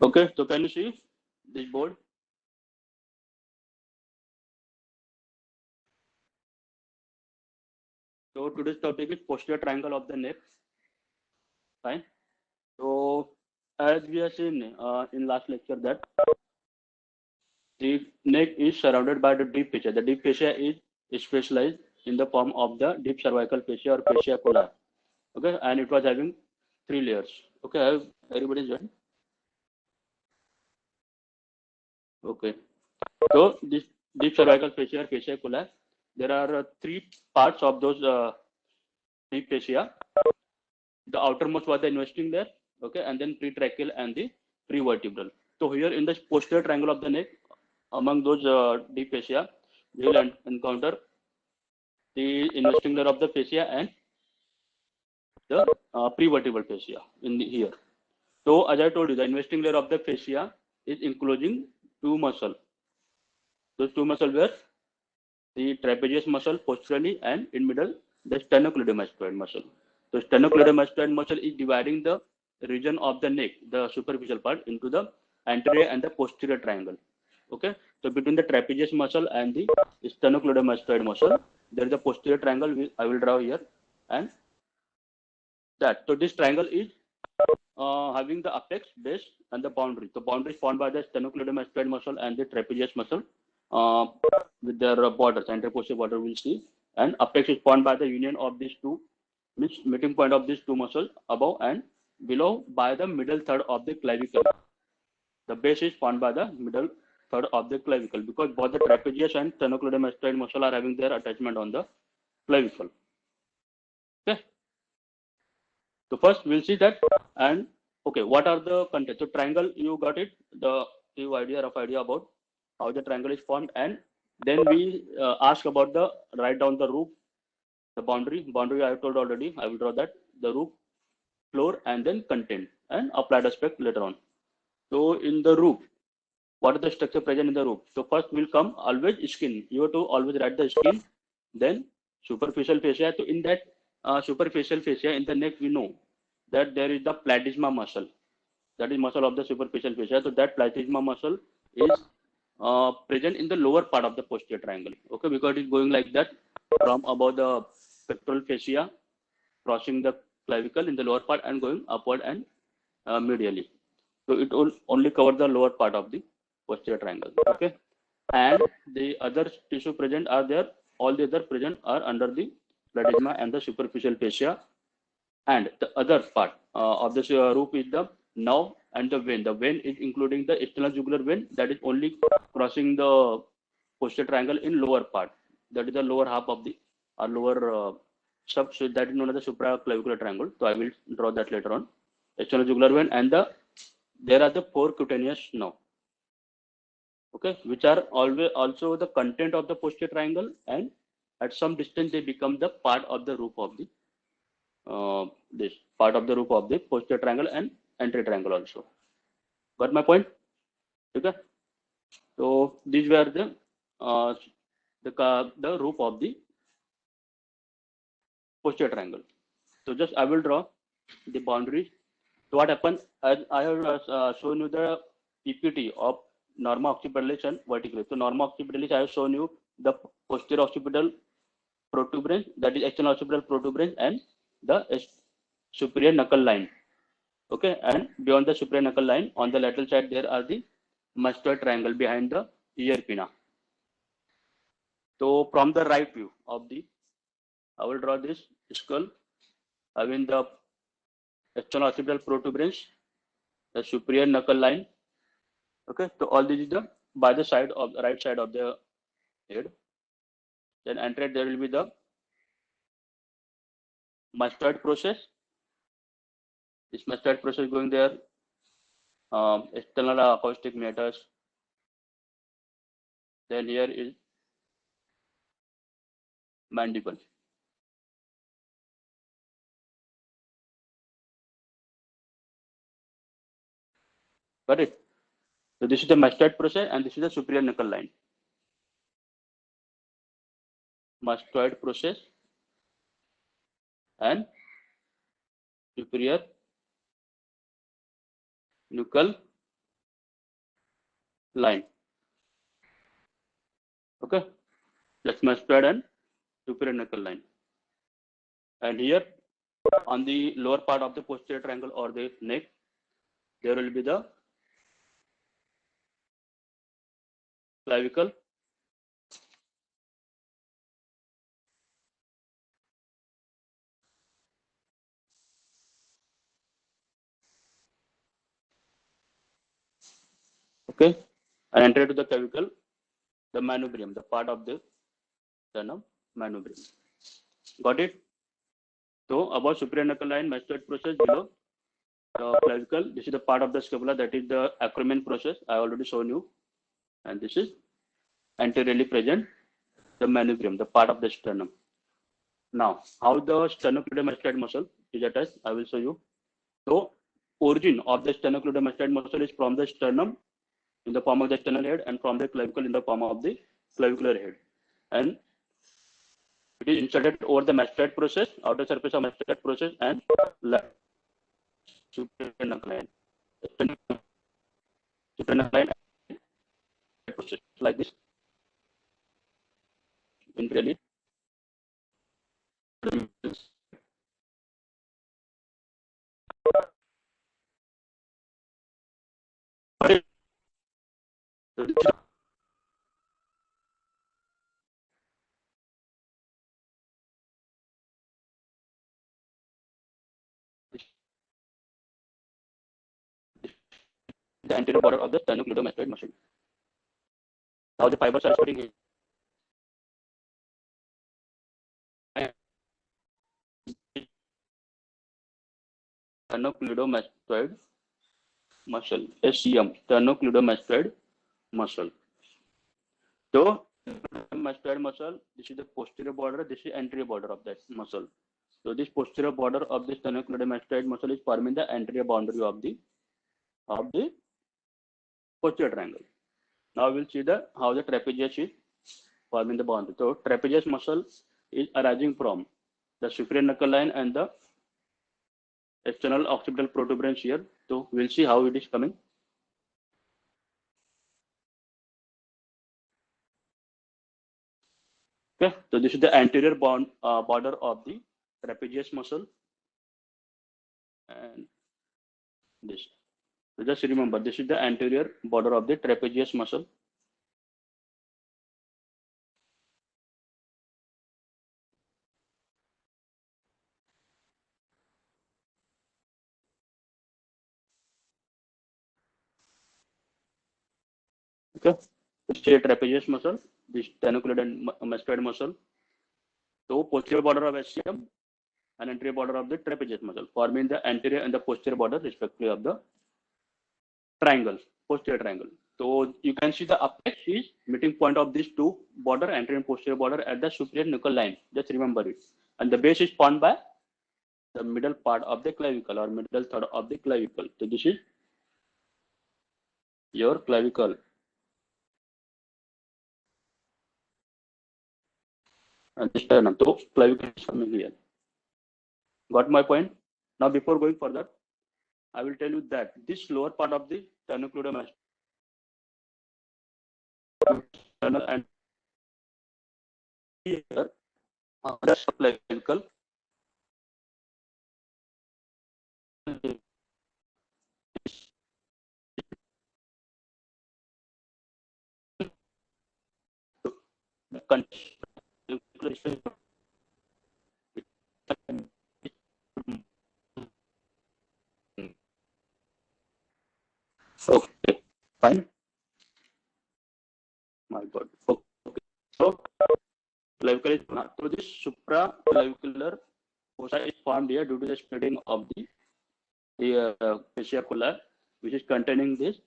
Okay, so can you see this board? So today's topic is posterior triangle of the neck. Fine. So as we have seen in last lecture that the neck is surrounded by the deep fascia. The deep fascia is specialized in the form of the deep cervical fascia or fascia collar. Okay, and it was having three layers. Okay, have everybody joined? Okay. So this deep cervical fascia or fascia collar, there are three parts of those deep fascia. The outermost was the investing layer, okay, and then pretracheal and the prevertebral. So here in the posterior triangle of the neck, among those deep fascia, we will encounter the investing layer of the fascia and the prevertebral fascia here. So as I told you, the investing layer of the fascia is enclosing two muscles. Those two muscles were the trapezius muscle posteriorly and in middle the sternocleidomastoid muscle. So sternocleidomastoid muscle is dividing the region of the neck, the superficial part, into the anterior and the posterior triangle. Okay, so between the trapezius muscle and the sternocleidomastoid muscle, there is a posterior triangle. I will draw here, and that. So this triangle is having the apex, base, and the boundary. The boundary is formed by the sternocleidomastoid muscle and the trapezius muscle uh, with their borders, anterior posterior border we'll see. And apex is formed by the union of these two, means meeting point of these two muscles above and below by the middle third of the clavicle. The base is formed by the middle third of the clavicle because both the trapezius and sternocleidomastoid muscle are having their attachment on the clavicle. Okay. So first we'll see that, and okay, what are the contents? So triangle, you got it, the rough idea about how the triangle is formed, and then we ask about the write down the roof, the boundary I have told already. I will draw that, the roof, floor, and then content and applied aspect later on. So in the roof, what are the structure present in the roof? So first will come always skin. You have to always write the skin, then superficial fascia. So in that superficial fascia in the neck, we know that there is the platysma muscle. That is muscle of the superficial fascia. So that platysma muscle is present in the lower part of the posterior triangle. Okay, because it is going like that from above the pectoral fascia, crossing the clavicle in the lower part and going upward and medially. So it will only cover the lower part of the posterior triangle. Okay, and the other tissue present are there. All the other present are under the platysma and the superficial fascia. And the other part of the roof is the nerve and the vein. The vein is including the external jugular vein that is only crossing the posterior triangle in lower part. That is the lower half of the lower sub. So that is known as the supraclavicular triangle. So I will draw that later on. External jugular vein and there are the four cutaneous nerve. Okay, which are always also the content of the posterior triangle, and at some distance they become the part of the roof of the this part of the roof of the posterior triangle and anterior triangle also. Got my point? Okay. So these were uh, the roof of the posterior triangle. So just I will draw the boundaries. So what happens? As I have shown you the PPT of norma occipitalis and vertebralis. So norma occipitalis I have shown you the posterior occipital protuberance, that is external occipital protuberance, and the superior knuckle line. Okay, and beyond the superior knuckle line, on the lateral side, there are the mastoid triangle behind the ear pinna. So from the right view of the, I will draw this skull having the external occipital protuberance, the superior knuckle line. Okay, so all this is the by the side of the right side of the head. Then anterior there will be the mastoid process. This mastoid process going there, external acoustic meatus. Then here is mandible. Got it? So this is the mastoid process and this is the superior knuckle line. Mastoid process and superior nuchal line. Okay, that's mastoid and superior nuchal line. And here on the lower part of the posterior triangle or the neck, there will be the clavicle, okay, and enter to the clavicle, the manubrium, the part of the sternum, manubrium. Got it? So above superior knuckle line, mastoid process, below the clavicle. This is the part of the scapula, that is the acromion process. I already shown you, and this is anteriorly present, the manubrium, the part of the sternum. Now, how the sternocleidomastoid muscle is attached, I will show you. So, origin of the sternocleidomastoid muscle is from the sternum in the form of the sternal head, and from the clavicle in the form of the clavicular head. And it is inserted over the mastoid process, outer surface of mastoid process, and left superior knuckle line. Superior knuckle line process like this. In really. The anterior border of the sternocleidomastoid muscle. Now the fibers are spreading here. Sternocleidomastoid muscle, SCM, sternocleidomastoid muscle. So, mastoid muscle, this is the posterior border, this is anterior border of that muscle. So, this posterior border of the sternocleidomastoid muscle is forming the anterior boundary of the posterior triangle. Now, we'll see how the trapezius is forming the boundary. So, trapezius muscle is arising from the superior knuckle line and the external occipital protuberance here. So, we'll see how it is coming. Okay, so this is the anterior border of the trapezius muscle, and this. So just remember, this is the anterior border of the trapezius muscle. Okay, this is the trapezius muscle, this sternocleidomastoid muscle. So posterior border of SCM and anterior border of the trapezius muscle, forming the anterior and the posterior border respectively of the triangle, posterior triangle. So you can see the apex is meeting point of these two border, anterior and posterior border, at the superior nuchal line. Just remember it. And the base is formed by the middle part of the clavicle or middle third of the clavicle. So this is your clavicle. And the sternum. So clavicle is coming here. Got my point? Now before going further, I will tell you that this lower part of the sternocleidomastoid and here the clavicle okay, fine. My God. Okay. So clavicle is so this supraclavicular fossa is formed here due to the spreading of the fascia collar, which is containing this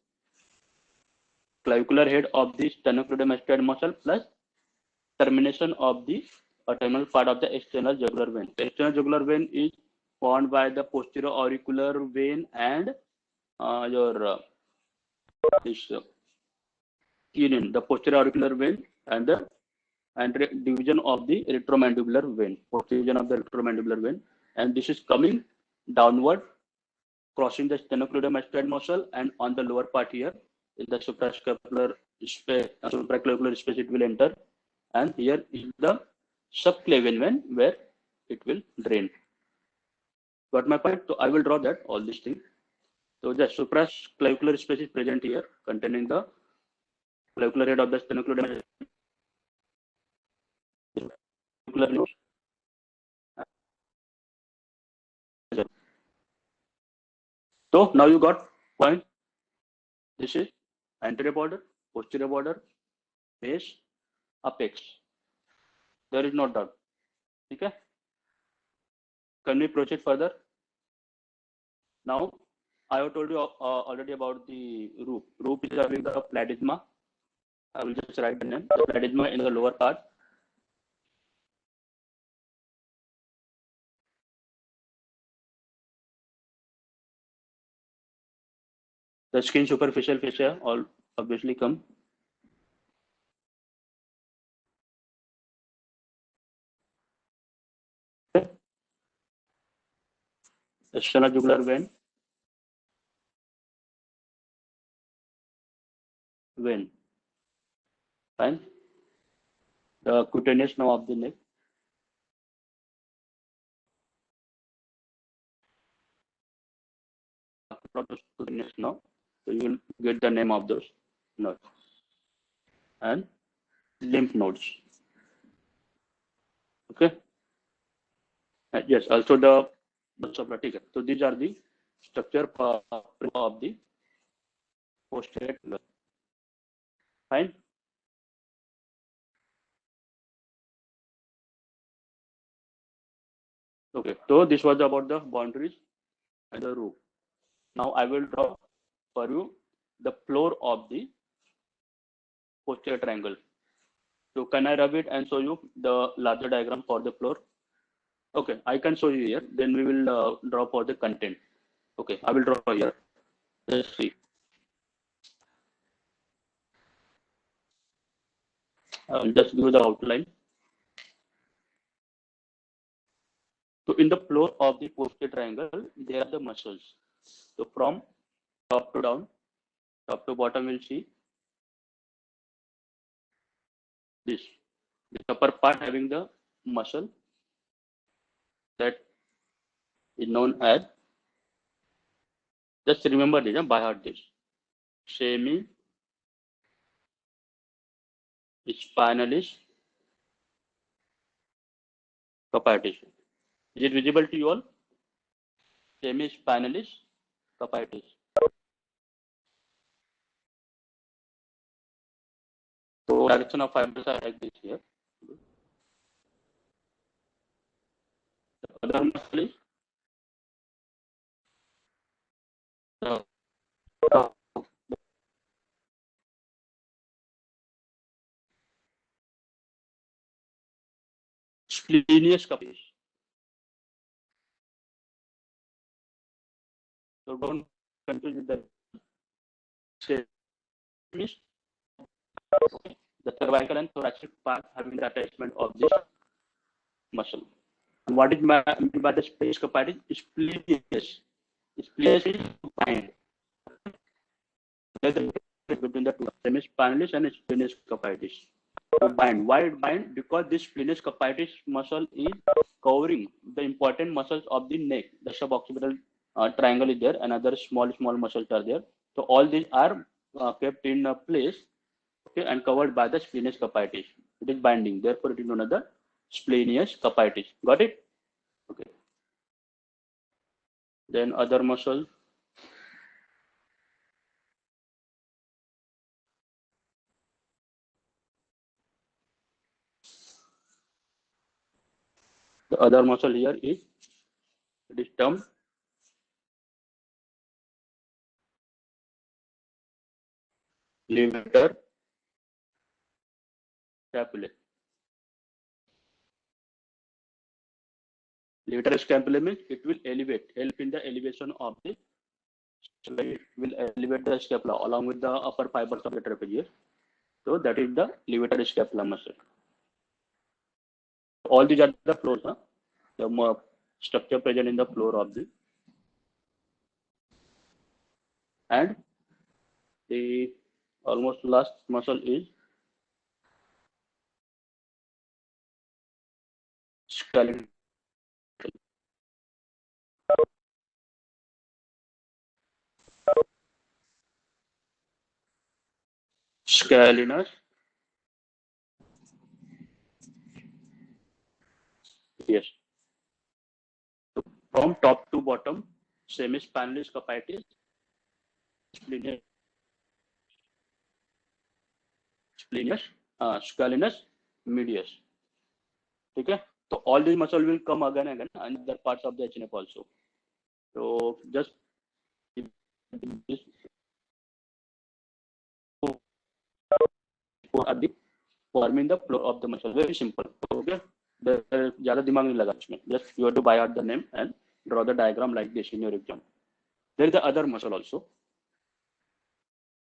clavicular head of the sternocleidomastoid muscle plus termination of the terminal part of the external jugular vein. The external jugular vein is formed by the posterior auricular vein and this the posterior auricular vein and the division of the retromandibular vein, posterior of the retromandibular vein, and this is coming downward, crossing the sternocleidomastoid muscle, and on the lower part here, in the suprascapular space, supraclavicular space, it will enter, and here is the subclavian vein where it will drain. Got my point? So I will draw that all these things. So the supraclavicular space is present here, containing the clavicular head of the sternocleidomastoid. So now you got point. This is anterior border, posterior border, base, apex. There is no doubt. Okay. Can we proceed further? Now, I have told you already about the roof. Roof is having the platysma. I will just write the name. The platysma in the lower part. The skin superficial fascia all obviously come. External jugular vein. Vein. Fine. The cutaneous nerve of the neck. Not the cutaneous nerve. So you will get the name of those nerves. And lymph nodes. Okay. Yes, also the subretinal. So these are the structure of the posterior. Fine. Okay. So this was about the boundaries and the roof. Now I will draw for you the floor of the posterior triangle. So can I rub it and show you the larger diagram for the floor? Okay, I can show you here. Then we will draw for the content. Okay, I will draw here. Let's see. I'll just give the outline. So in the floor of the posterior triangle, there are the muscles. So from top to down, top to bottom, we'll see this. The upper part having the muscle that is known as, just remember this, by heart this, semi-spinalis capitis. Is it visible to you all? Semi-spinalis capitis. So direction of fibers are like this here. The other muscle is the splenius capitis. So don't confuse with the semis. The cervical and thoracic part having the attachment of this muscle. And what is meant by the space capitis? Splenius. Splenius is bind. There's a difference between the two, semispinalis and splenius capitis. To bind. Why it bind? Because this splenius capitis muscle is covering the important muscles of the neck. The suboccipital triangle is there, and other small muscles are there. So all these are kept in a place, okay, and covered by the splenius capitis. It is binding. Therefore, it is known as the splenius capitis. Got it? Okay. Then other muscle. The other muscle here is, it is termed levator scapulae. Levator scapulae means it will help in the elevation of the, it will elevate the scapula along with the upper fibers of the trapezius. So that is the levator scapula muscle. All these are the floors, the structure present in the floor of the and the almost last muscle is skeletal. Scalenus. Yes. So from top to bottom, semispinalis capitis, splenius, scalenus, medius. Okay. So all these muscle will come again and again, and other parts of the HNF also. So just this are the forming the floor of the muscle. Very simple. Okay. ज़्यादा दिमाग नहीं लगा इसमें. Just you have to buy out the name and draw the diagram like this in your exam. There is the other muscle also.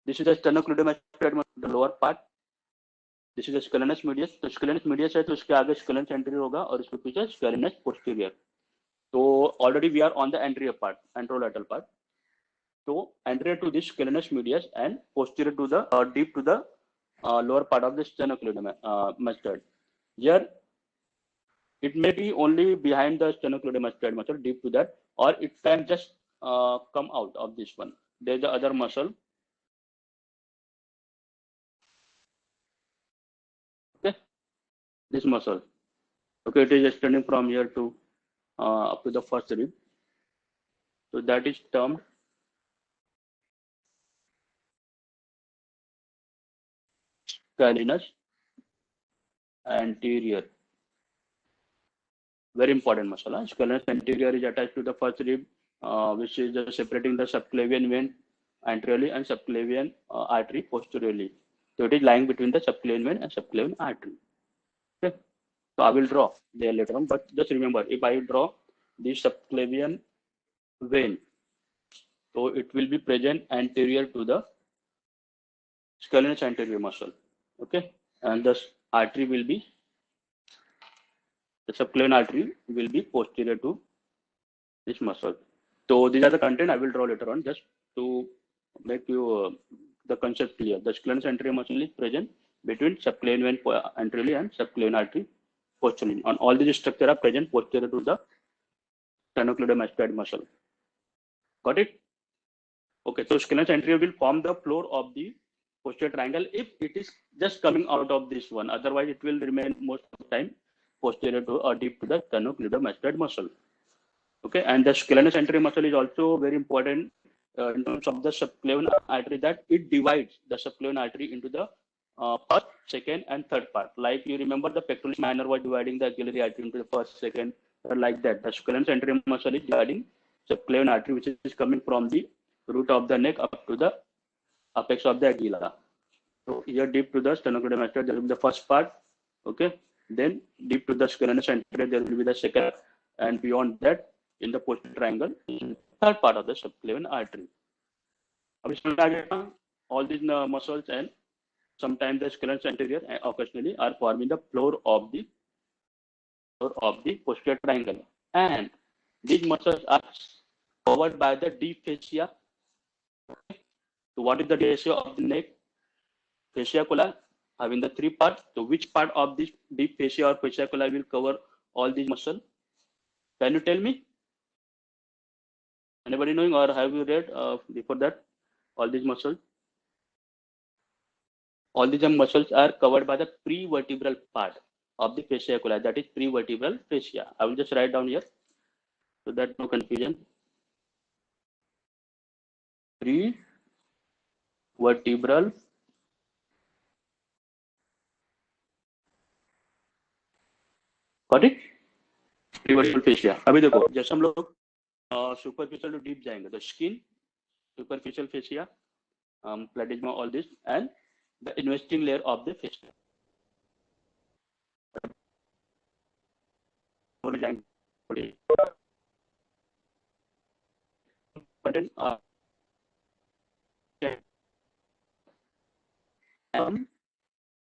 This is the sternocleidomastoid muscle, the lower part. This is the scalenus medius. तो scalenus medius है तो उसके आगे scalenus anterior होगा और उसके पीछे scalenus posterior. So already we are on the anterior part, anterolateral part. So anterior to this scalenus medius and posterior to the deep to the lower part of the sternocleidomastoid. Here it may be only behind the sternocleidomastoid muscle, deep to that, or it can just come out of this one. There is the other muscle. Okay, this muscle. Okay, it is extending from here to up to the first rib. So that is termed scalenus anterior. Very important muscle. Scalenus anterior is attached to the first rib, which is separating the subclavian vein anteriorly and subclavian artery posteriorly. So it is lying between the subclavian vein and subclavian artery. Okay. So I will draw there later on, but just remember, if I draw the subclavian vein, so it will be present anterior to the scalenus anterior muscle. Okay, and the artery will be, the subclavian artery will be posterior to this muscle. So these are the content I will draw later on, just to make you the concept clear. The scalenus anterior muscle is present between subclavian vein anteriorly and subclavian artery posteriorly. On all these structures are present posterior to the sternocleidomastoid muscle. Got it? Okay, so scalenus anterior will form the floor of the posterior triangle if it is just coming out of this one. Otherwise, it will remain most of the time posterior to or deep to the sternocleidomastoid muscle. Okay, and the scalenus anterior muscle is also very important in terms of the subclavian artery, that it divides the subclavian artery into the first, second, and third part. Like you remember, the pectoralis minor was dividing the axillary artery into the first, second, like that. The scalenus anterior muscle is dividing subclavian artery, which is coming from the root of the neck up to the apex of the axilla. So here deep to the sternocleidomastoid, there will be the first part. Okay, then deep to the scalenus anterior, there will be the second, and beyond that, in the posterior triangle, third part of the subclavian artery. All these muscles and sometimes the scalenus anterior occasionally are forming the floor of the posterior triangle, and these muscles are covered by the deep fascia. So what is the fascia of the neck? Fascia cola having the three parts. So which part of this deep fascia or fascia cola will cover all these muscles? Can you tell me? Anybody knowing, or have you read before that all these muscles? All these muscles are covered by the prevertebral part of the fascia cola, that is prevertebral fascia. I will just write down here so that no confusion. Prevertebral got it? Prevertebral fascia. अभी देखो, जैसे हम लोग superficial to deep जाएंगे, तो skin, superficial fascia, platysma, all this, and the investing layer of the fascia.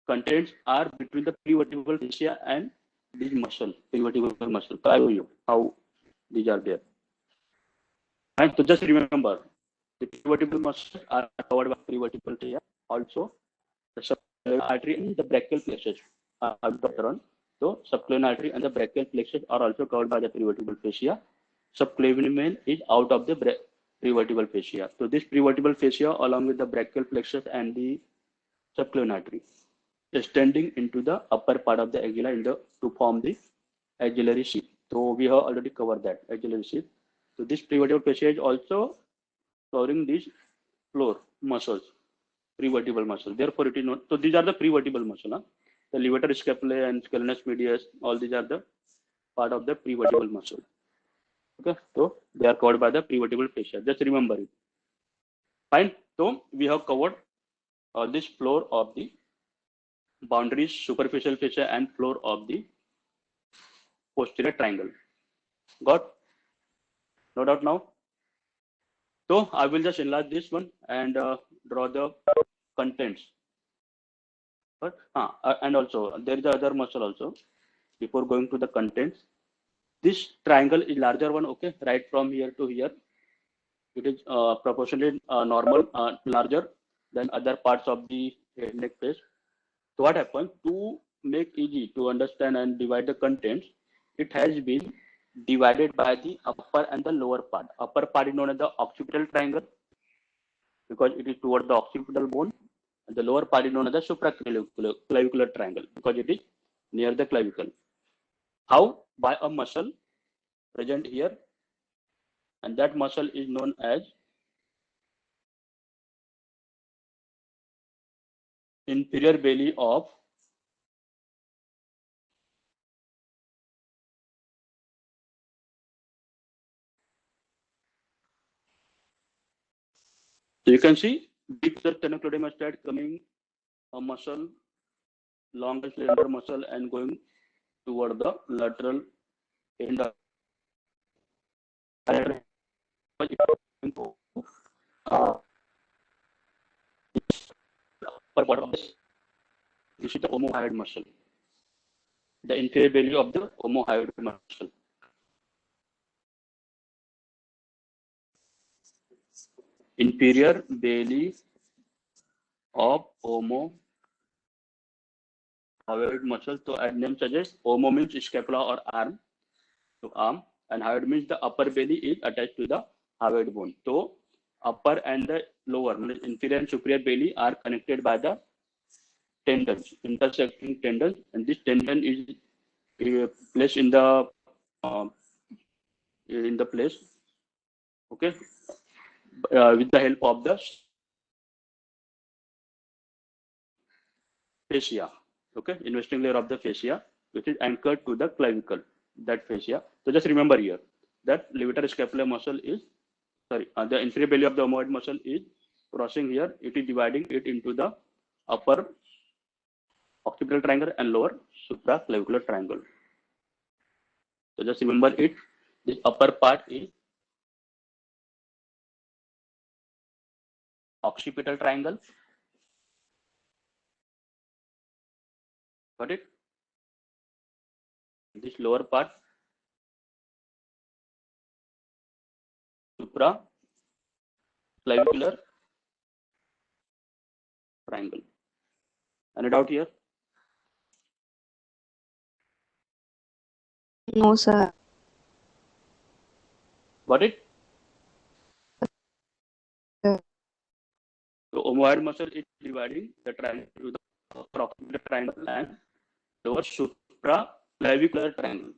Contents are between the prevertebral fascia and these muscle, prevertebral muscle. So I show you how these are there. And so just remember, The prevertebral muscles are covered by prevertebral fascia. Also, the subclavian artery and the brachial plexus are later on. So, subclavian artery and the brachial plexus are also covered by the prevertebral fascia. Subclavian is out of the prevertebral fascia. So, this prevertebral fascia, along with the brachial plexus and the subclavian artery, extending into the upper part of the axilla to form the axillary sheath. So, we have already covered that axillary sheath. So, this prevertebral fascia is also covering these floor muscles, prevertebral muscle. Therefore, it is not. So these are the prevertebral muscle. Huh? The levator scapulae and scalenus medius, all these are the part of the prevertebral muscle. Okay, so they are covered by the prevertebral fascia. Just remember it. Fine. So we have covered this floor of the boundaries, superficial fascia, and floor of the posterior triangle. Got? No doubt now. So I will just enlarge this one and draw the contents. But and also there is other muscle also. Before going to the contents, this triangle is larger one. Okay, right from here to here, it is proportionally normal, larger than other parts of the head neck face. So what happens to make easy to understand and divide the contents? It has been divided by the upper and the lower part. Upper part is known as the occipital triangle because it is toward the occipital bone, and the lower part is known as the supraclavicular triangle because it is near the clavicle. How? By a muscle present here, and that muscle is known as inferior belly of. So you can see deep sternocleidomastoid coming a muscle, long and slender muscle, and going toward the lateral end of uh, upper part of this. This is the omohyoid muscle, the inferior belly of the omohyoid muscle. Inferior belly of omohyoid muscle. So as name suggests, omo means scapula or arm to arm, and hyoid means the upper belly is attached to the hyoid bone. So upper and the lower, inferior and superior belly are connected by the tendons, intersecting tendons, and this tendon is placed uh, in the place, okay, with the help of the fascia, okay, investing layer of the fascia, which is anchored to the clavicle, that fascia. So just remember here that levator scapular muscle is, sorry, the inferior belly of the omohyoid muscle is crossing here. It is dividing it into the upper occipital triangle and lower supraclavicular triangle. So just remember it. This upper part is occipital triangle. Got it? This lower part, supraclavicular triangle. Any doubt here? No, sir. Got it? Sir. So omohyoid muscle is dividing the triangle to the upper occipital triangle and lower supraclavicular triangle.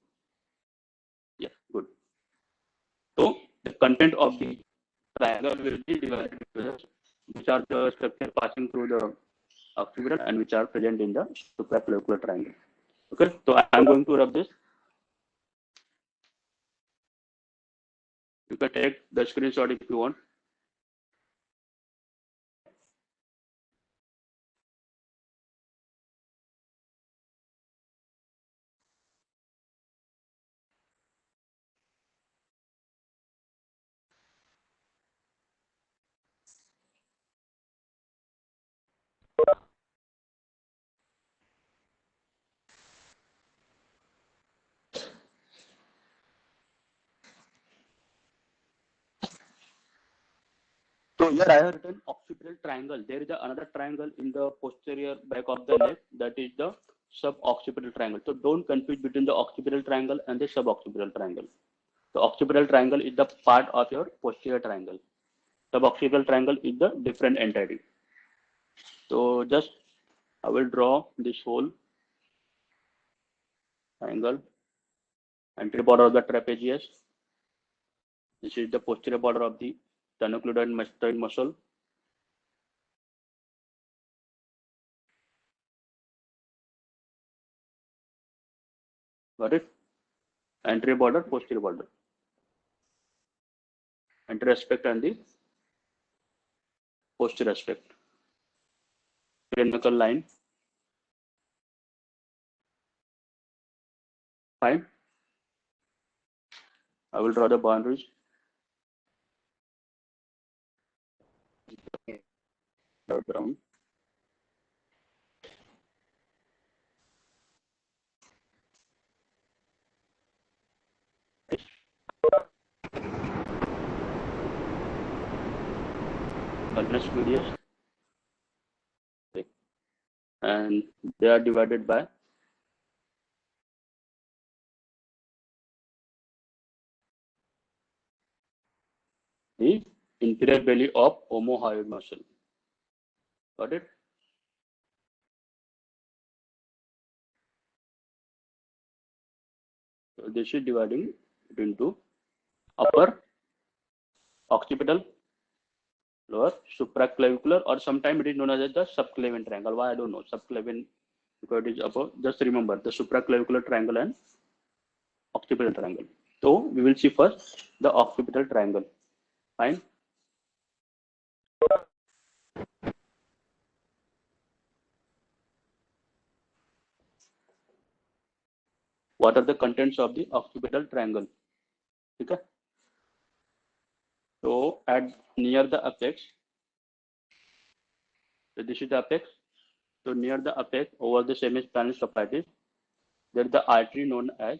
Yeah, good. So the content of the triangle will be divided into the, which are the structure passing through the occipital and which are present in the supraclavicular triangle. Okay, so I am going to rub this. You can take the screenshot if you want. So here I have written occipital triangle. There is another triangle in the posterior back of the neck, that is the suboccipital triangle. So don't confuse between the occipital triangle and the suboccipital triangle. The occipital triangle is the part of your posterior triangle. Suboccipital triangle is the different entity. So just I will draw this whole triangle. Anterior border of the trapezius. This is the posterior border of the sternocleidoid mastoid muscle. Got it? Anterior border, posterior border. Anterior aspect and the posterior aspect. Clinical line. Fine. I will draw the boundaries. Down. Ulnar medius. And they are divided by the inferior belly of omohyoid muscle. Got it? So this is dividing it into upper occipital, lower supraclavicular, or sometimes it is known as the subclavian triangle. Why I don't know. Subclavian, because it is above. Just remember the supraclavicular triangle and occipital triangle. So we will see first the occipital triangle. Fine. What are the contents of the occipital triangle? Okay. So at near the apex, so this is the apex. So near the apex, over the semispinal subfitis, there is the artery known as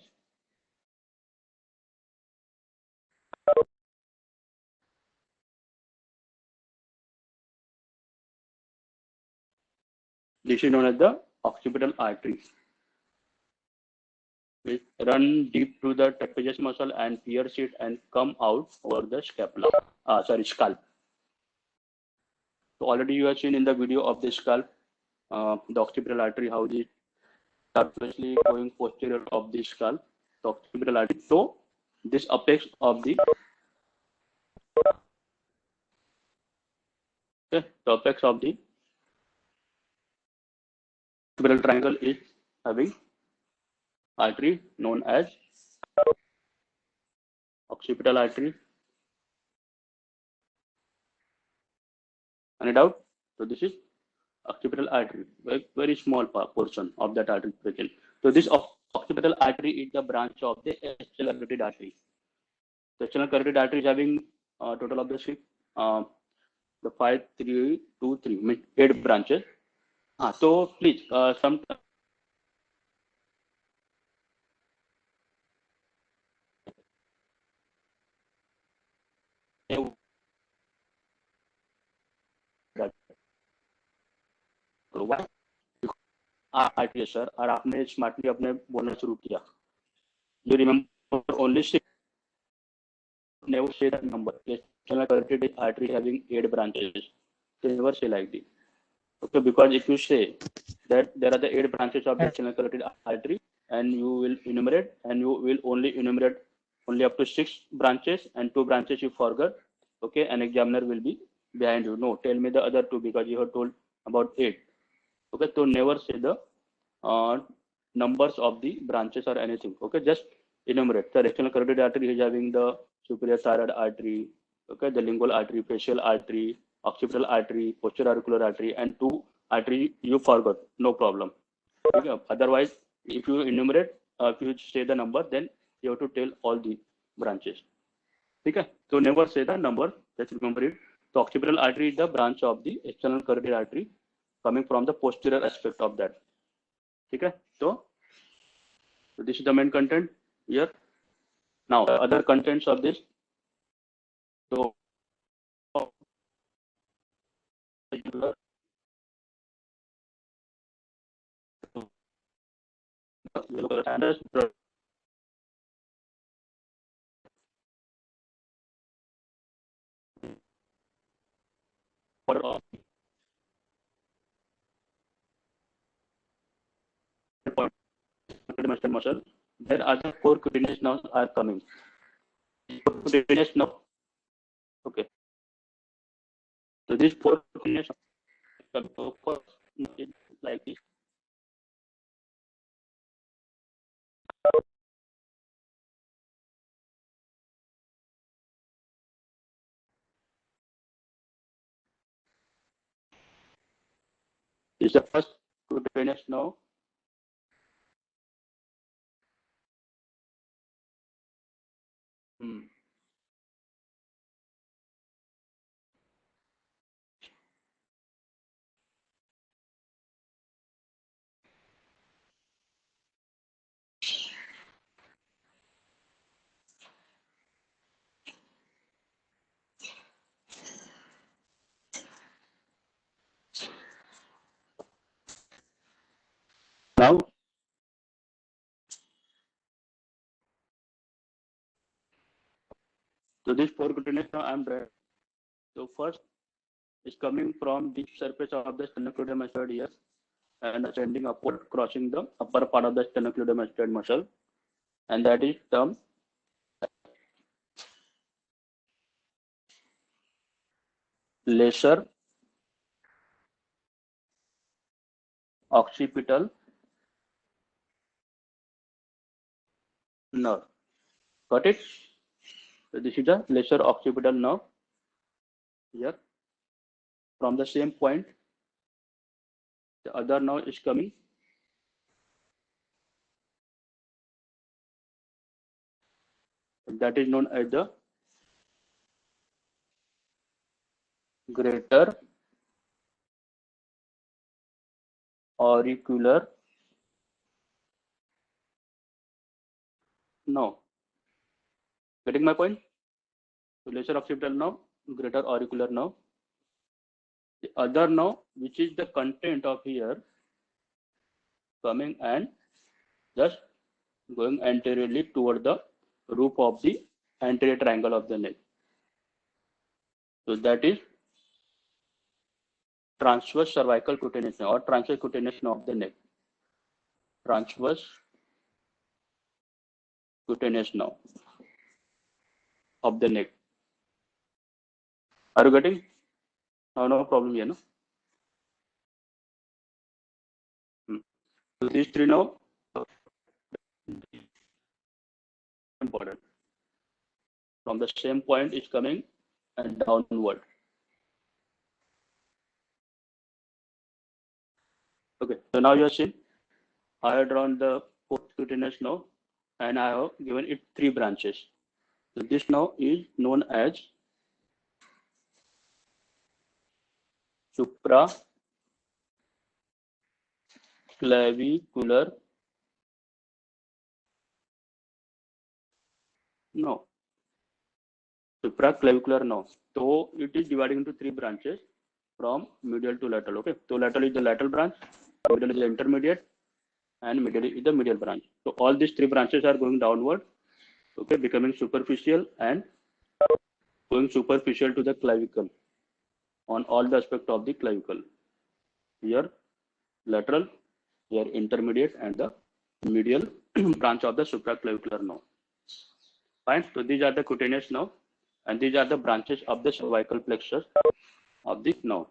this is known as the occipital artery. It run deep to the trapezius muscle and pierce it and come out over the scapula. Scalp. So already you have seen in the video of the scalp, the occipital artery, how the surfacely going posterior of the skull, the occipital artery. So this apex of the apex of the occipital triangle is having artery known as occipital artery. Any doubt? So this is occipital artery, very small portion of that artery present. So this occipital artery is the branch of the external carotid artery. The external carotid artery is having a total of the six, the 5, 3, 2, 3, means 8 branches. So please, some why RTS sir और आपने smartly अपने बोलना शुरू किया. You remember only six. Never say that number. External carotid artery having 8 branches. Never say like this. Okay, because if you say that there are the 8 branches of the external carotid artery and you will enumerate and you will only enumerate only up to 6 branches and 2 branches you forgot. Okay, an examiner will be behind you. No, tell me the other 2 because you have told about 8. Okay, so never say the numbers of the branches or anything. Okay, just enumerate. The external carotid artery is having the superior thyroid artery, okay, the lingual artery, facial artery, occipital artery, posterior auricular artery, and 2 artery you forgot. No problem. Okay. Otherwise, if you enumerate, if you say the number, then you have to tell all the branches. Okay. So never say the number. Just remember it. The occipital artery is the branch of the external carotid artery coming from the posterior aspect of that. Okay. So this is the main content here. Now other contents of this. So and the for muscle, there are the four cutaneous nerves are coming. Cutaneous nerve. Okay. So these four cutaneous like this. This is the first cutaneous nerve. Hmm. Now, so this four cutaneous nerve I'm ready. So first is coming from the surface of the sternocleidomastoid here and ascending upward, crossing the upper part of the sternocleidomastoid muscle, and that is termed lesser occipital nerve. Got it? So this is the lesser occipital nerve here. From the same point, the other nerve is coming. That is known as the greater auricular nerve. Getting my point? So lesser occipital nerve, greater auricular nerve. The other nerve, which is the content of here, coming and just going anteriorly toward the roof of the anterior triangle of the neck. So that is transverse cervical cutaneous nerve or transverse cutaneous nerve of the neck. Transverse cutaneous nerve of the neck. Are you getting? No problem here, no? So these three now important. From the same point is coming and downward. Okay, so now you are seeing I have drawn the fourth cutaneous nerve and I have given it three branches. So this nerve is known as supraclavicular nerve. Supraclavicular nerve. So it is divided into three branches from medial to lateral. Okay, so lateral is the lateral branch, middle is the intermediate, and medial is the medial branch. So all these three branches are going downward, okay, becoming superficial and going superficial to the clavicle on all the aspect of the clavicle. Here lateral, here intermediate, and the medial branch of the supraclavicular nerve. Fine. So these are the cutaneous nerve, and these are the branches of the cervical plexus of the nerve.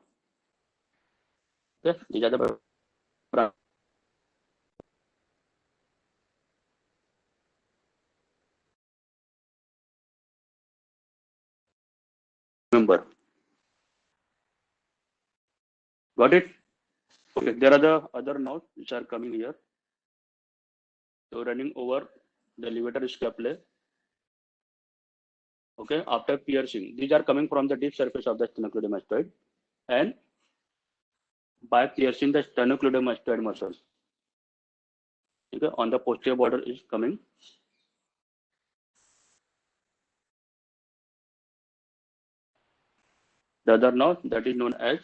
Okay, these are the branches. Remember, got it? Okay, there are the other nerves which are coming here. So running over the levator scapulae. Okay, after piercing, these are coming from the deep surface of the sternocleidomastoid, and by piercing the sternocleidomastoid muscle. Okay, on the posterior border is coming. The other nerve that is known as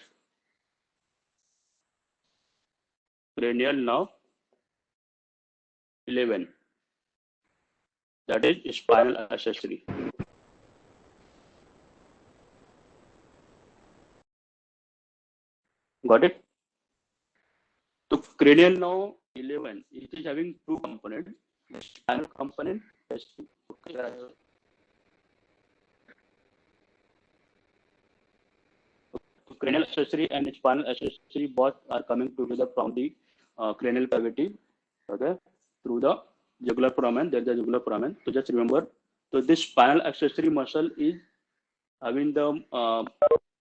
cranial nerve 11. That is spinal accessory. Got it? So cranial nerve 11, it is having two components, the spinal component. Okay. Cranial accessory and spinal accessory both are coming together from the cranial cavity, okay, through the jugular foramen. There is the jugular foramen. So just remember, so this spinal accessory muscle is having the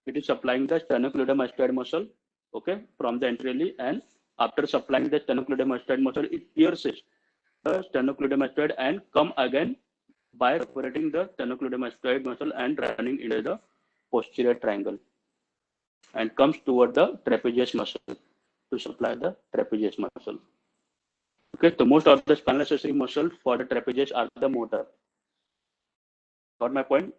it is supplying the sternocleidomastoid muscle, okay, from the anteriorly, and after supplying the sternocleidomastoid muscle, it pierces the sternocleidomastoid and come again by separating the sternocleidomastoid muscle and running into the posterior triangle and comes toward the trapezius muscle to supply the trapezius muscle. Okay, so most of the spinal accessory muscle for the trapezius are the motor. Got my point?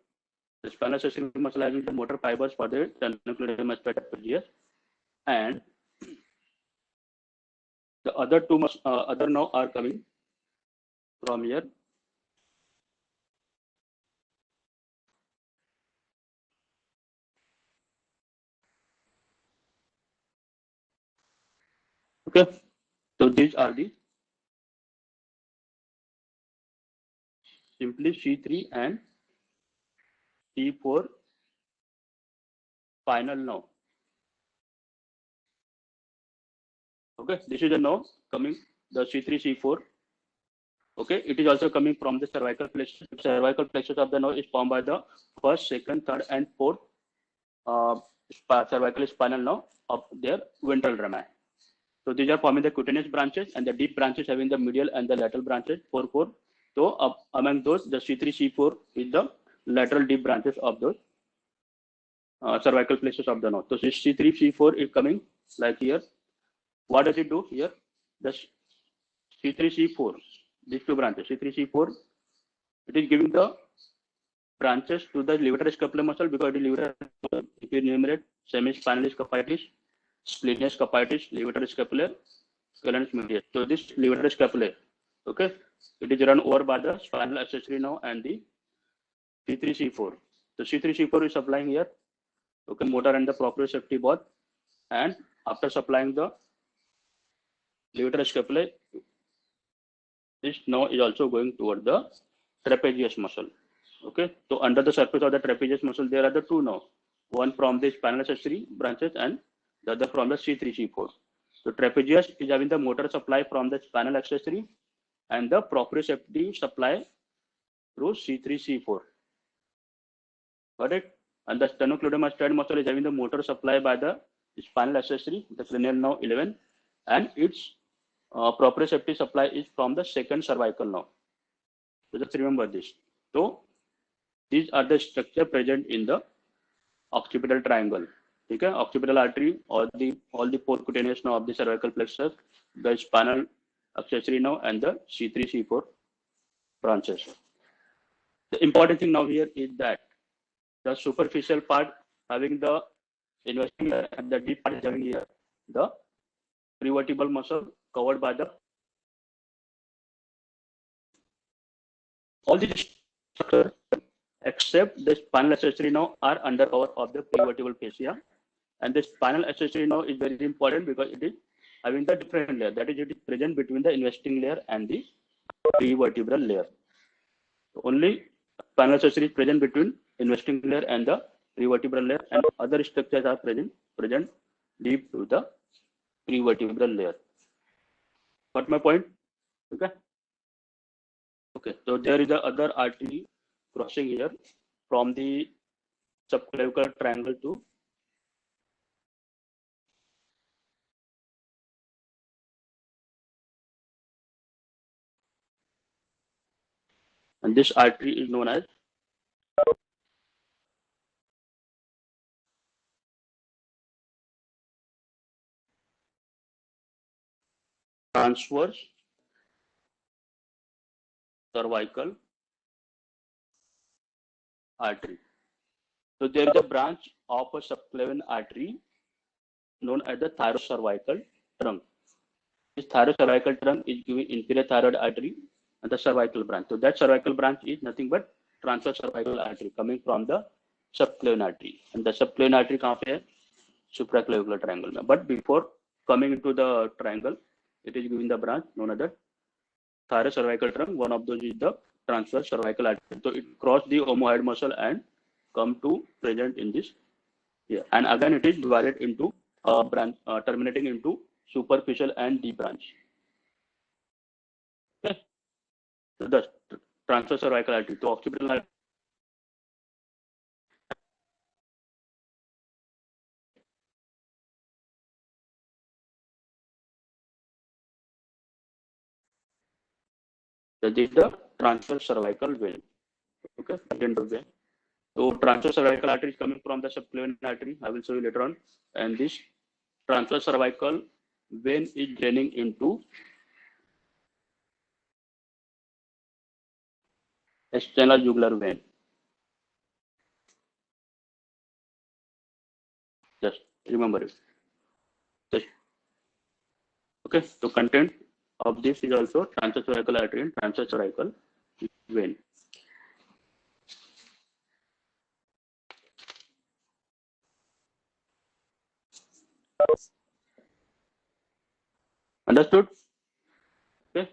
The spinal accessory muscle having the motor fibers for the sternocleidomastoid trapezius, and the other two other now are coming from here. Okay, so these are the simply C3 and C4 spinal nerve. Okay, this is the nerve coming, the C3, C4. Okay, it is also coming from the cervical plexus. Cervical plexus of the nerve is formed by the first, second, third, and fourth cervical spinal nerve of their ventral rami. So these are forming the cutaneous branches, and the deep branches having the medial and the lateral branches, 4. So among those, the C3, C4 is the lateral deep branches of those cervical plexus of the nerve. So C3, C4 is coming like here. What does it do here? The C3, C4, these two branches, C3, C4, it is giving the branches to the levator scapular muscle, because it is levator, if you enumerate, semispinalis capitis, splenius capitis, levator scapular, scalens medius. So this levator scapular, okay, it is run over by the spinal accessory nerve and the C3, C4. So C3, C4 is supplying here, okay, motor and the proprioceptive both, and after supplying the levator scapular, this nerve is also going toward the trapezius muscle. Okay, so under the surface of the trapezius muscle, there are the two nerves, one from the spinal accessory branches and the other from the C3, C4. So trapezius is having the motor supply from the spinal accessory and the proprioceptive supply through C3, C4. Got it? And the sternocleidomastoid muscle is having the motor supply by the spinal accessory, the cranial nerve 11, and its proprioceptive supply is from the second cervical nerve. So just remember this. So these are the structure present in the occipital triangle. Okay, occipital artery, all the four cutaneous nerve of the cervical plexus, the spinal accessory nerve, and the C3, C4 branches. The important thing now here is that the superficial part having the investing layer and the deep part is having here the prevertebral muscle covered by the all these structures except the spinal accessory nerve are under cover of the prevertebral fascia. And the spinal accessory nerve is very important because it is having the different layer, that is, it is present between the investing layer and the prevertebral layer. So only spinal accessory is present between investing layer and the prevertebral layer, and other structures are present deep to the prevertebral layer. Got my point? Okay. Okay. So there is the other artery crossing here from the subclavicular triangle to and this artery is known as transverse cervical artery. So there is a branch of a subclavian artery known as the thyrocervical trunk. This thyrocervical trunk is giving inferior thyroid artery and the cervical branch. So that cervical branch is nothing but transverse cervical artery coming from the subclavian artery. And the subclavian artery कहाँ पे है? Supraclavicular triangle में. But before coming into the triangle, it is giving the branch known as the thyrocervical trunk. One of those is the transverse cervical artery. So it crossed the omohyoid muscle and come to present in this here. And again, it is divided into branch terminating into superficial and deep branch. Okay. So the transverse cervical artery. So occipital artery. That is the transverse cervical vein. Okay, end of vein. So transverse cervical artery is coming from the subclavian artery. I will show you later on. And this transverse cervical vein is draining into external jugular vein. Just remember it. Just, okay. So content of this is also transverse cervical artery and transverse cervical vein. Understood? Okay.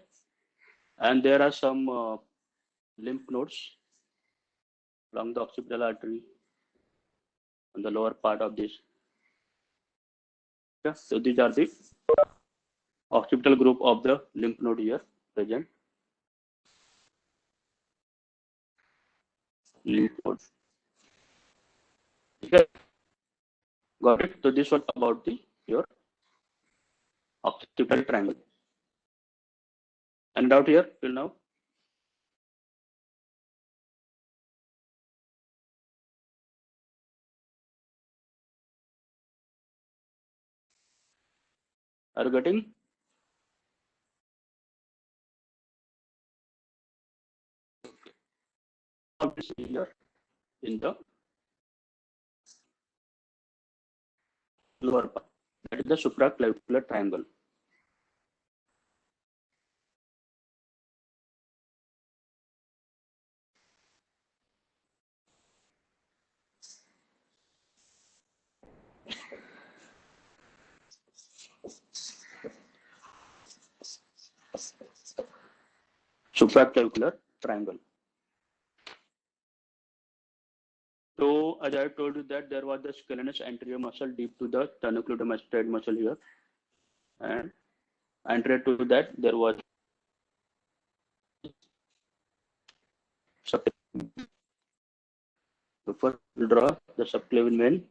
And there are some lymph nodes along the occipital artery on the lower part of this. Okay. So these are the occipital group of the lymph node here present. Lymph nodes. Okay. Got it? So this was about the your occipital triangle. And doubt here till now? Are you getting? Here in the lower part. That is the supraclavicular triangle. Supraclavicular triangle. So as I told you that there was the scalenus anterior muscle deep to the sternocleidomastoid muscle here, and anterior to that there was the first draw the subclavian vein.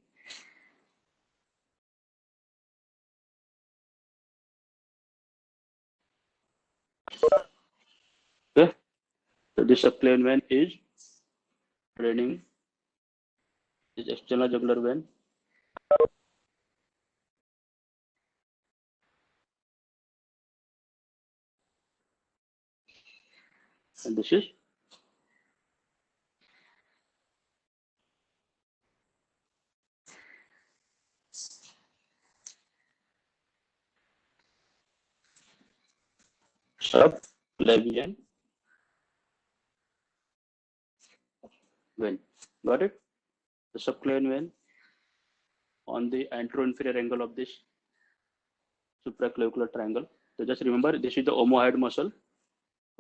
Okay, so this subclavian vein is draining this external jugular vein. And this is subclavian vein. Got it? The subclavian vein on the anteroinferior angle of this supraclavicular triangle. So just remember, this is the omohyoid muscle.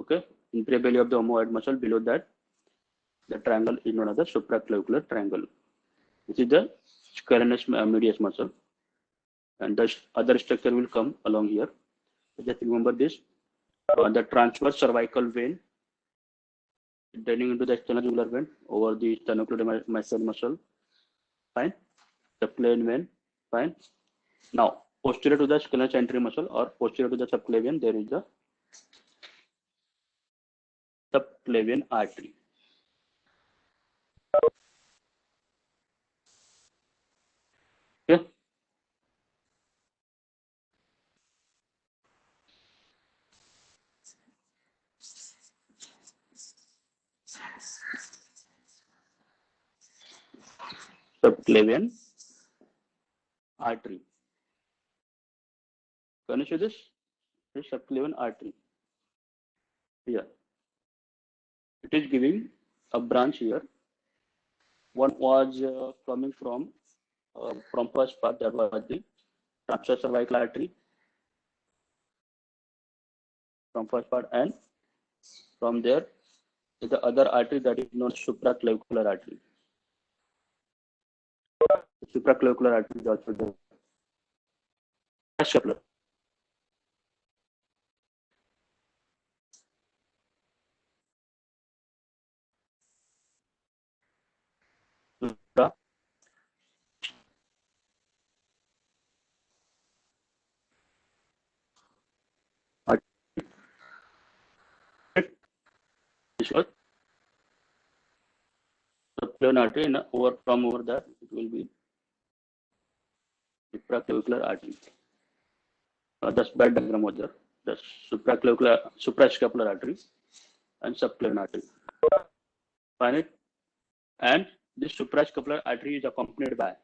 Okay, inferior belly of the omohyoid muscle. Below that, the triangle is known as the supraclavicular triangle. This is the scalenus medius muscle, and the other structure will come along here. So just remember this. The transverse cervical vein draining into the external jugular vein over the sternocleidomastoid muscle. Fine. The plain vein. Fine. Now, posterior to the scalenus anterior muscle or posterior to the subclavian, there is the subclavian artery. Okay. Subclavian artery. Can you see this? the subclavian artery. Here, it is giving a branch here. One was coming from first part, that was the transverse cervical artery from first part, and from there is the other artery that is known as supraclavicular artery. The supraclavicular artery is also the scapular. Subclavian artery, and over that it will be supraclavicular artery. That's bad diagram was there. The suprascapular artery and subclavian artery. Find it. And this suprascapular artery is accompanied by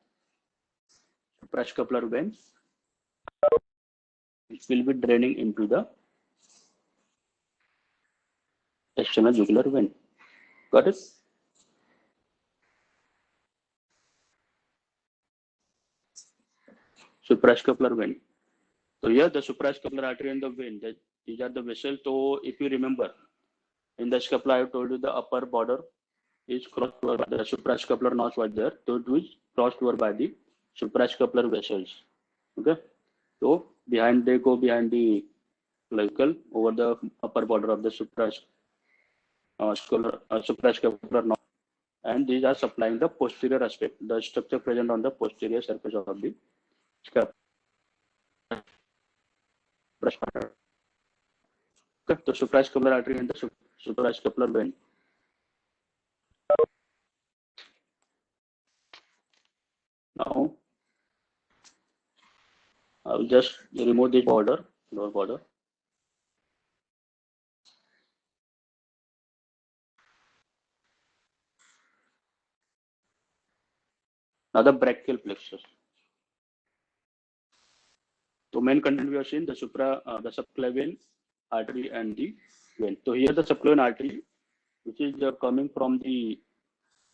suprascapular vein, which will be draining into the external jugular vein. Got it? Suprascapular vein. So here the suprascapular artery and the vein, these are the vessels. So if you remember, in the scapula, I told you the upper border is crossed over by the suprascapular notch was there. So it was crossed over by the suprascapular vessels. Okay. So they go behind the clavicle over the upper border of the suprascapular notch, and these are supplying the posterior aspect, the structure present on the posterior surface of the scapula. Okay, the suprascapular artery and the suprascapular vein. Now, I will just remove this border, lower border. Now the brachial plexus. So main content we have seen the subclavian artery and the vein. So here the subclavian artery, which is coming from the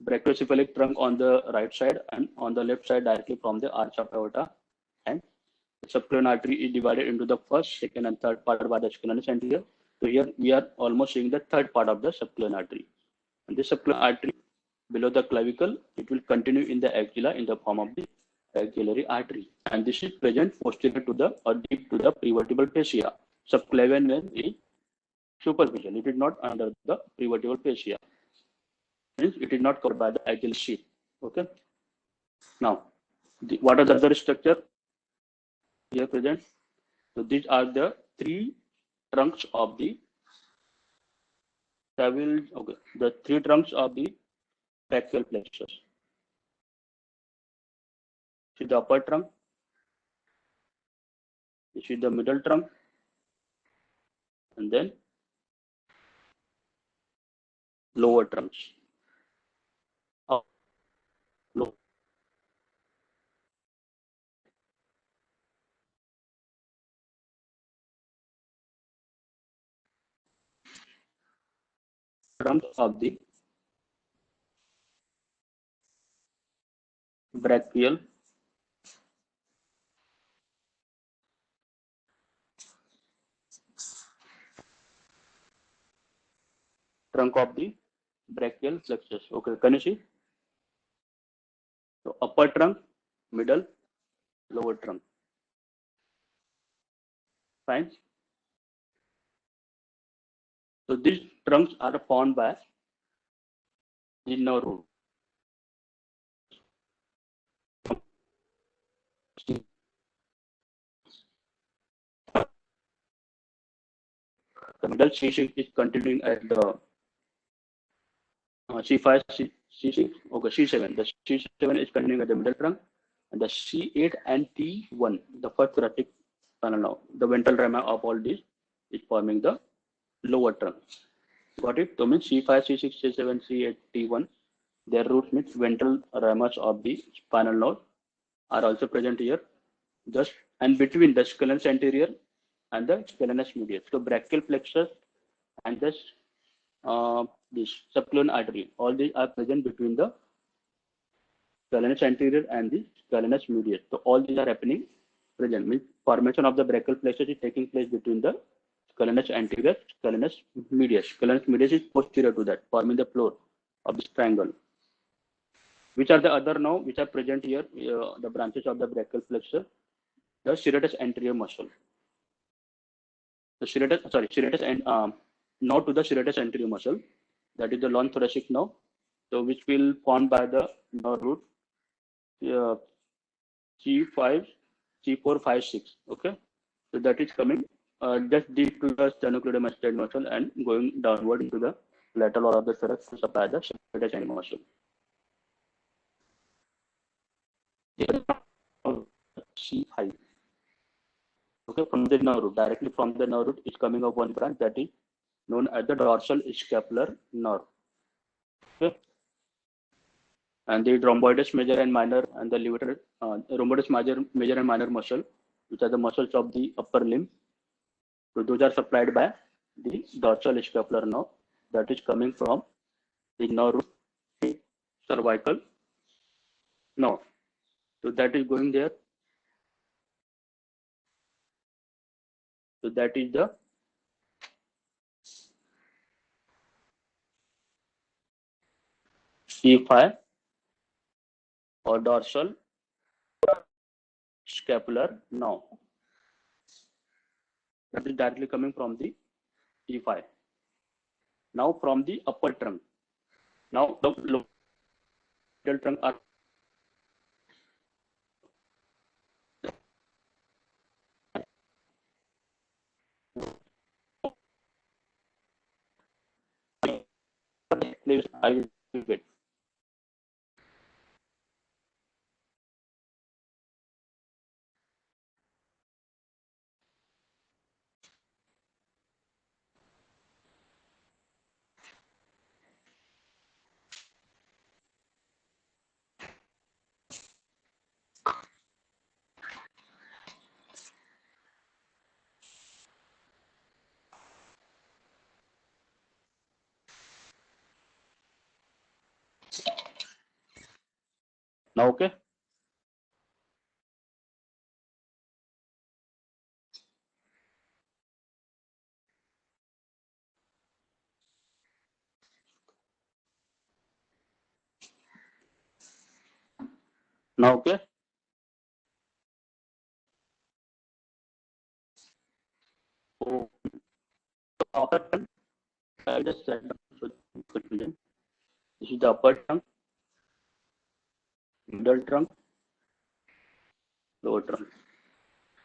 brachiocephalic trunk on the right side, and on the left side directly from the arch of aorta. And the subclavian artery is divided into the first, second, and third part by the scalenus anterior. So here we are almost seeing the third part of the subclavian artery. And this subclavian artery below the clavicle, it will continue in the axilla in the form of the axillary artery, and this is present posterior to the or deep to the prevertebral fascia. Subclavian vein is superficial; it is not under the prevertebral fascia. Means it is not covered by the axillary sheath. Okay. Now, what are the other structure here present? So these are the three trunks of the the three trunks of the brachial plexus. See the upper trunk. This is the middle trunk, and then lower trunks. Low. Trunks of the brachial trunk of the brachial plexus. Okay, can you see? So upper trunk, middle, lower trunk. Fine. So these trunks are formed by the nerve root. The middle C6 is continuing at the C5, C6, okay, C7. The C7 is continuing at the middle trunk, and the C8 and T1, the first thoracic panel now, the ventral rama of all these is forming the lower trunk. Got it? So means C5, C6, C7, C8, T1, their roots means ventral ramas of the spinal node are also present here. Just and between the scalenus anterior and the scalenus medius. So brachial plexus and this subclavian artery, all these are present between the scalenus anterior and the scalenus medius. So all these are happening present. Means formation of the brachial plexus is taking place between the scalenus anterior, scalenus medius. Scalenus medius is posterior to that, forming the floor of this triangle. Which are the other now which are present here? The branches of the brachial plexus, the serratus anterior muscle. The serratus and now to the serratus anterior muscle, that is the long thoracic nerve. So which will formed by the nerve root G5, G4, 5, 6. Okay, so that is coming just deep to the sternocleidomastoid muscle and going downward into the lateral wall of the thorax to supply the serratus anterior muscle. C5. Okay, from the nerve root, directly from the nerve root is coming up one branch that is known as the dorsal scapular nerve. Okay, and the rhomboides major and minor and the levator rhomboides major and minor muscle, which are the muscles of the upper limb. So those are supplied by the dorsal scapular nerve that is coming from the nerve root cervical nerve. So that is going there. So that is the C5 or dorsal scapular nerve. That is directly coming from the C5. Now from the upper trunk. Now the middle trunk are I will get. Now okay. Now okay. So upper trunk, I just said confusion. This is the upper trunk, middle trunk, lower trunk.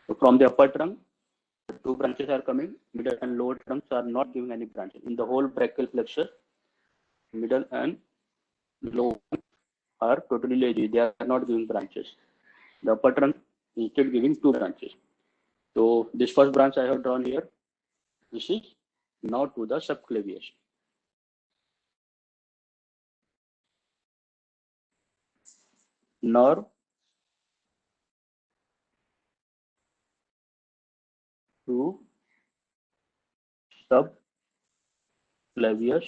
So from the upper trunk, the two branches are coming. Middle and lower trunks are not giving any branches. In the whole brachial plexus, middle and lower are totally lazy. They are not giving branches. The upper trunk instead giving two branches. So this first branch I have drawn here. This is now to the subclavius. Nerve to subclavius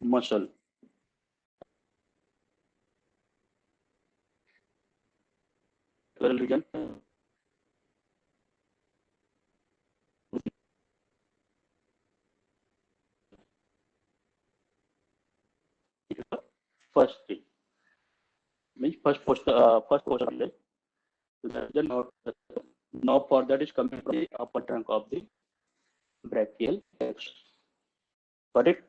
muscle. Region. First thing means first portion of it. So that's the nerve. Now for that is coming from the upper trunk of the brachial plexus. Got it?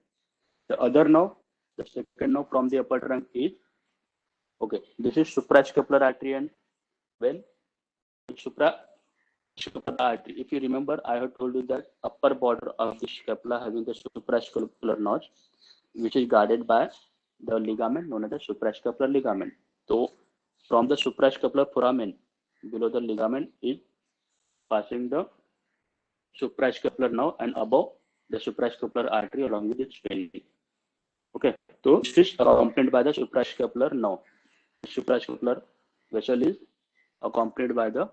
The other nerve, the second nerve from the upper trunk is okay. This is suprascapular artery and when suprascapular artery. If you remember, I have told you that upper border of the scapula having the suprascapular notch, which is guarded by the ligament known as the suprascapular ligament. So from the suprascapular foramen below the ligament is passing the suprascapular nerve and above the suprascapular artery along with its vein. Okay, so this is accompanied by the suprascapular nerve. The suprascapular vessel is accompanied by the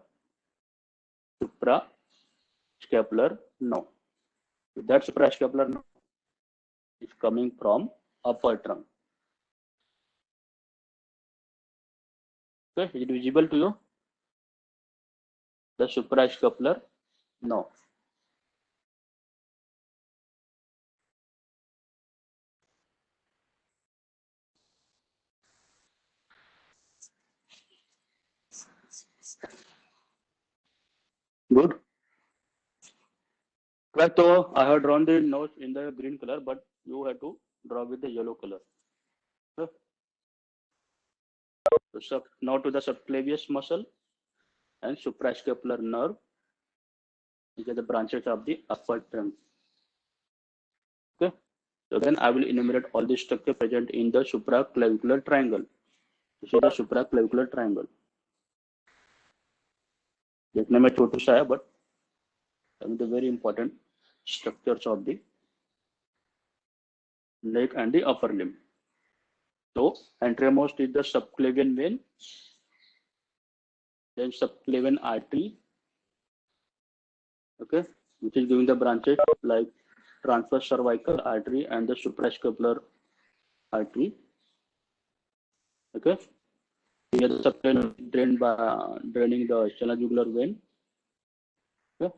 suprascapular suprascapular nerve. So that suprascapular nerve is coming from upper trunk. Okay, is it visible to you? The suprascapular nerve. Good. Right, so I have drawn the nose in the green color, but you have to draw with the yellow color. Okay. So now to the subclavius muscle and suprascapular nerve. These are the branches of the upper trunk. Okay. So then I will enumerate all the structure present in the supraclavicular triangle. This is the supraclavicular triangle. देखने में छोटा सा है, but the very important structures of the leg and the upper limb. So anteriormost is the subclavian vein, then subclavian artery, okay, which is giving the branches like transverse cervical artery and the suprascapular artery. Okay, here the subclavian drained by draining the sternal-jugular vein. Okay,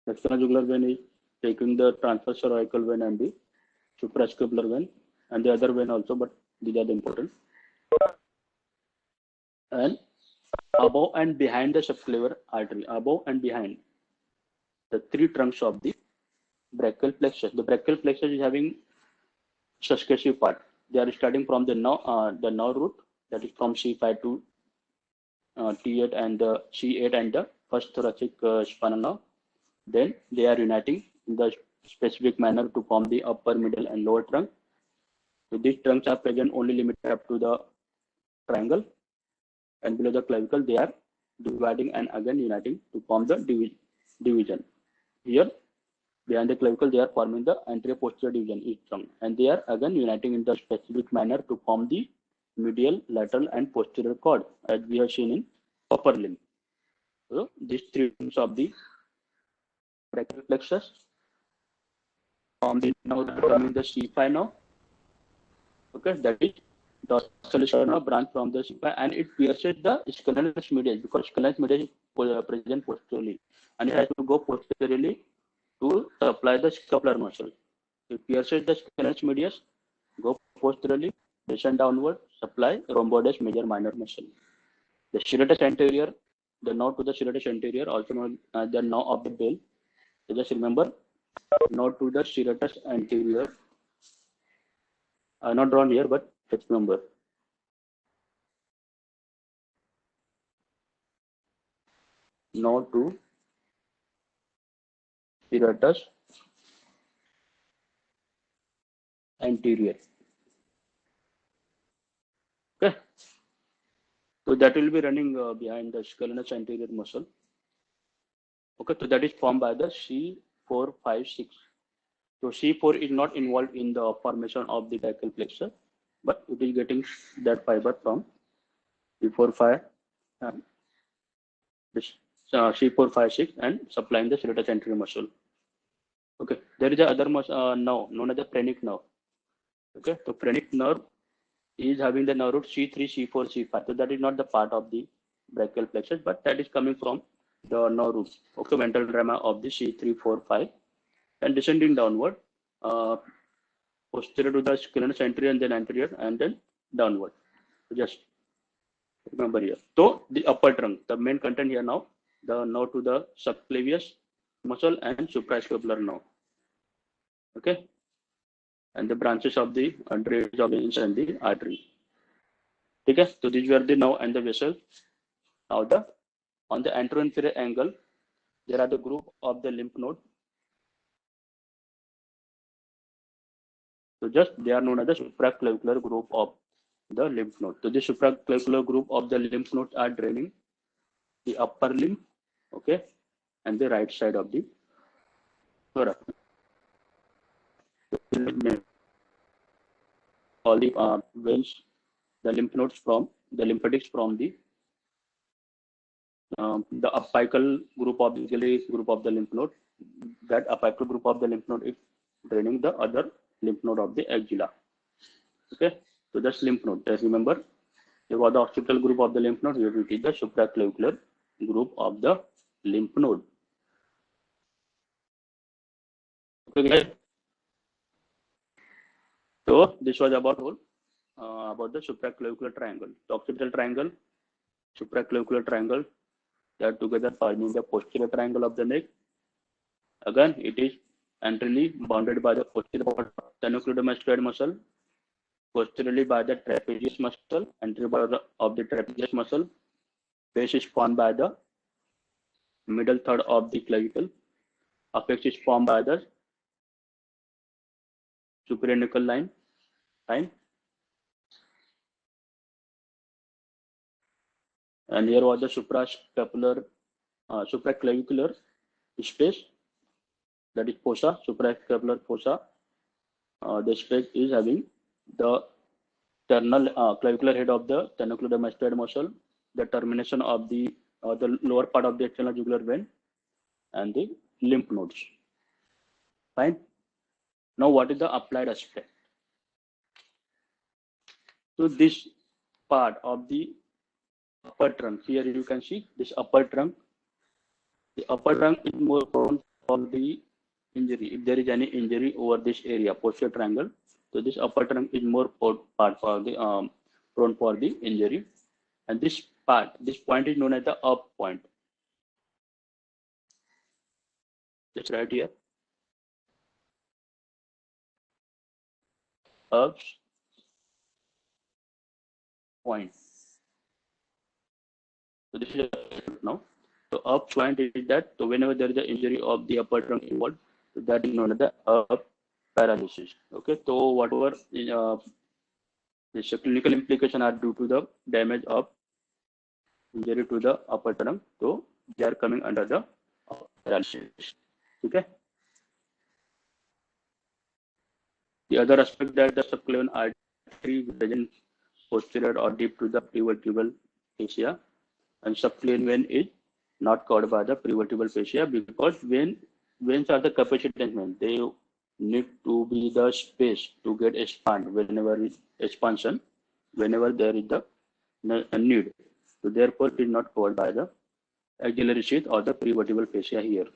the sternal-jugular vein is taking the transverse cervical vein and the suprascapular vein, and the other vein also, but these are the important. And above and behind the subclavian artery, above and behind the three trunks of the brachial plexus. The brachial plexus is having successive part. They are starting from the nerve root, that is from C5 to T8 and the C8 and the first thoracic spinal nerve. Then they are uniting in the specific manner to form the upper, middle, and lower trunk. So these trunks are present only limited up to the triangle, and below the clavicle they are dividing and again uniting to form the division. Here behind the clavicle, they are forming the anterior posterior division, each trunk, and they are again uniting in the specific manner to form the medial, lateral, and posterior cord, as we have seen in upper limb. So these three trunks of the brachial plexus form the now coming the C5 now. Okay, that is dorsal sternal branch from the C5, and it pierces the scalenus medius because scalenus medius is present posteriorly, and it has to go posteriorly to supply the scapular muscle. It pierces the scalenus medius, go posteriorly, descend downward, supply rhomboides major minor muscle. The serratus anterior, the node to the serratus anterior, also known as the node of the bell. So just remember, node to the serratus anterior. Not drawn here, but just remember. Node to serratus anterior. Okay. So that will be running behind the scalenus anterior muscle. Okay, so that is formed by the C4, 5, 6. So C4 is not involved in the formation of the brachial plexus, but it is getting that fiber from C4, 5, C4, 5, 6, and supplying the serratus anterior muscle. Okay, there is a other nerve known as the phrenic nerve. Okay, so phrenic nerve is having the nerve root C3, C4, C5. So that is not the part of the brachial plexus, but that is coming from the nerve root, okay, ventral rama of the C3, 4, 5, and descending downward, posterior to the scalenus anterior and then downward. Just remember here. So the upper trunk, the main content here now, the nerve to the subclavius muscle and suprascapular nerve. Okay, and the branches of the drainage of veins and the artery. Okay, so these were the nerve and the vessel. Now on the anteroinferior angle, there are the group of the lymph node. So just they are known as the supraclavicular group of the lymph node. So the supraclavicular group of the lymph nodes are draining the upper limb, okay, and the right side of the thorax. All the veins, the lymph nodes from the lymphatics from the the apical group of the group of the lymph node. That apical group of the lymph node is draining the other lymph node of the axilla. Okay, so that's lymph node. Just remember, you got the occipital group of the lymph node. Here it is the supraclavicular group of the lymph node. Okay, guys. So this was about the supraclavicular triangle. The occipital triangle, supraclavicular triangle, they are together forming the posterior triangle of the neck. Again, it is anteriorly bounded by the posterior sternocleidomastoid muscle, posteriorly by the trapezius muscle, anterior of the trapezius muscle. Base is formed by the middle third of the clavicle. Apex is formed by the superior nuchal line. And here was the supraclavicular space, that is fossa, supraclavicular fossa. The space is having the clavicular head of the sternocleidomastoid muscle, the termination of the lower part of the external jugular vein, and the lymph nodes. Fine. Now, what is the applied aspect? So this part of the upper trunk, here you can see this upper trunk. The upper trunk is more prone for the injury. If there is any injury over this area, posterior triangle, so this upper trunk is more part for the prone for the injury. And this point is known as the up point. Just right here. Up point. So this is now. So up point is that, so whenever there is an injury of the upper trunk involved, so that is known as the up paralysis. Okay, so whatever the clinical implications are due to the damage of injury to the upper trunk, so they are coming under the paralysis. Okay. The other aspect that the subclavian artery present posterior or deep to the prevertebral fascia, and subclavian vein is not covered by the prevertebral fascia because veins are the capacitance veins. They need to be the space to get expand whenever expansion, whenever there is the need. So therefore, it is not covered by the axillary sheath or the prevertebral fascia here.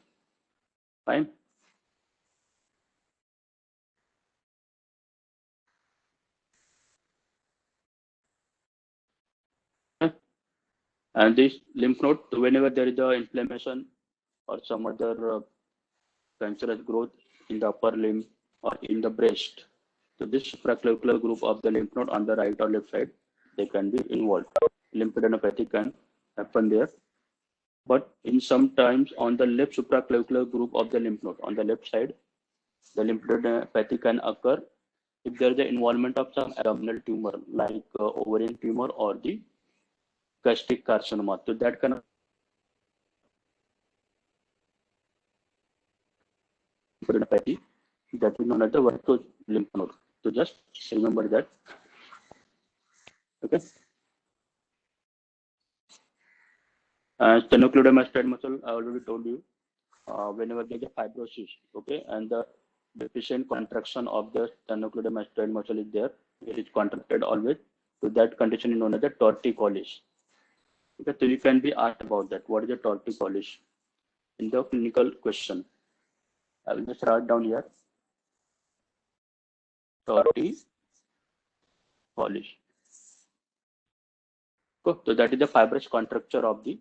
Fine. And this lymph node, whenever there is the inflammation or some other cancerous growth in the upper limb or in the breast, so this supraclavicular group of the lymph node on the right or left side, they can be involved. Lymphadenopathy can happen there. But in sometimes on the left supraclavicular group of the lymph node on the left side, the lymphadenopathy can occur if there is the involvement of some abdominal tumor like ovarian tumor or the gastric carcinoma. So that kind of lymphadenopathy, that is known as the Wernicke's lymph node. So just remember that. Okay. Sternocleidomastoid muscle, I already told you. Whenever there is a fibrosis, okay, and the deficient contraction of the sternocleidomastoid muscle is there, it is contracted always. So that condition is known as the torticollis. Okay, so you can be asked about that. What is the torticollis in the clinical question? I will just write down here. Torticollis. So that is the fibrous contracture of the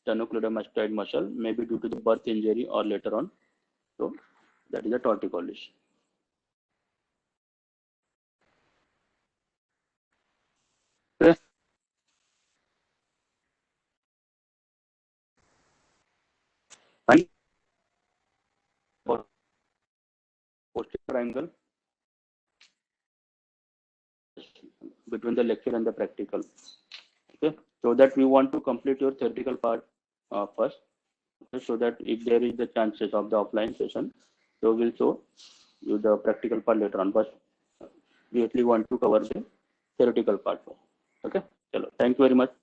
sternocleidomastoid muscle, maybe due to the birth injury or later on. So that is the torticollis. Okay. Fine. Posterior triangle between the lecture and the practical. Okay, so that we want to complete your theoretical part first, okay? So that if there is the chances of the offline session, so we'll show you the practical part later on. But we actually want to cover the theoretical part first. Okay, thank you very much.